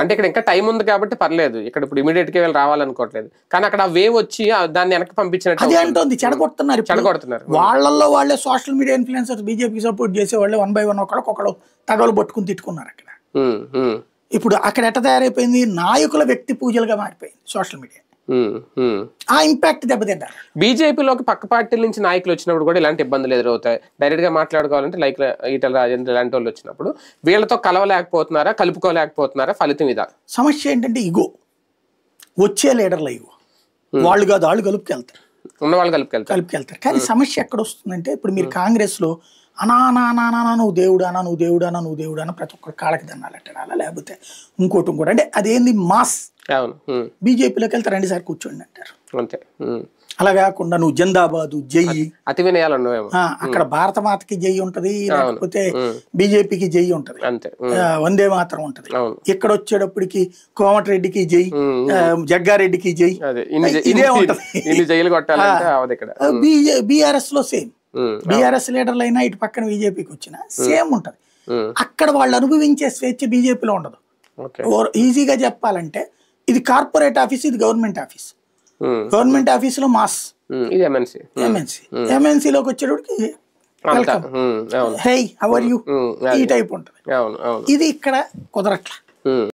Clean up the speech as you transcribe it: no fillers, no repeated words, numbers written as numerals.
అంటే ఇక్కడ ఇంకా టైం ఉంది కాబట్టి పర్లేదు, ఇక్కడ ఇప్పుడు ఇమీడియట్ గా వీళ్ళు రావాలనుకోవట్లేదు, కానీ అక్కడ వేవ్ వచ్చి దాన్ని వెనక్కి పంపించినట్టు అదే అంటుంది, చెడగొడుతున్నారు. వాళ్ళల్లో వాళ్ళే సోషల్ మీడియా ఇన్ఫ్లుయెన్సర్స్ బీజేపీకి సపోర్ట్ చేసే వాళ్ళే 1 by 1 ఒకళ్ళు తగలు పట్టుకుని తిట్టుకున్నారు అక్కడ. ఇప్పుడు అక్కడ ఎట్ట తయారైపోయింది, నాయకుల వ్యక్తి పూజలుగా మారిపోయింది సోషల్ మీడియా. ఆ ఇంపాక్ట్ దెబ్బతింటారు. బీజేపీలోకి పక్క పార్టీల నుంచి నాయకులు వచ్చినప్పుడు కూడా ఇలాంటి ఇబ్బందులు ఎదురవుతాయి. డైరెక్ట్ గా మాట్లాడుకోవాలంటే లైక్ ఈటల రాజేంద్ర ఇలాంటి వాళ్ళు వచ్చినప్పుడు వీళ్ళతో కలవలేకపోతున్నారా, కలుపుకోలేకపోతున్నారా, ఫలితం ఇదా? సమస్య ఏంటంటే ఈగో, వచ్చే లీడర్ల ఈగో. వాళ్ళు కాదు, వాళ్ళు కలుపుకెళ్తారు, ఉన్నవాళ్ళు కలుపుకెళ్తారు. కానీ సమస్య ఎక్కడ వస్తుందంటే, ఇప్పుడు మీరు కాంగ్రెస్ లో అనా నువ్వు దేవుడానా, నువ్వు దేవుడానా, నువ్వు దేవుడానా ప్రతి ఒక్కరు కాళ్ళకి దండాలెట్టాలా, లేకపోతే ఇంకోటి అంటే అదేంది మాస్. బీజేపీలోకి వెళ్తే 2 సార్లు కూర్చోండి అంటారు అంతే. అలా కాకుండా నువ్వు జిందాబాదు జై, అతి వినయాలు అక్కడ భారత మాతకి జై ఉంటది, లేకపోతే బీజేపీకి జై ఉంటది, వందే మాత్రం ఉంటది. ఇక్కడ వచ్చేటప్పటికి కోమటిరెడ్డికి జై, జగ్గారెడ్డికి జై, ఇదే ఉంటది. బీఆర్ఎస్ లో సేమ్, బీఆర్ఎస్ లీడర్లు అయినా ఇటు పక్కన బీజేపీకి వచ్చిన సేమ్ ఉంటది. అక్కడ వాళ్ళు అనుభవించే స్వేచ్ఛ బీజేపీలో ఉండదు. ఈజీగా చెప్పాలంటే ఇది కార్పొరేట్ ఆఫీస్, ఇది గవర్నమెంట్ ఆఫీస్. గవర్నమెంట్ ఆఫీస్ లో మాస్, ఎంఎన్సీలోకి వచ్చేటప్పటికి welcome, hey how are you, ఈ టైప్ ఉంటది. ఇది ఇక్కడ కుదరట్లా.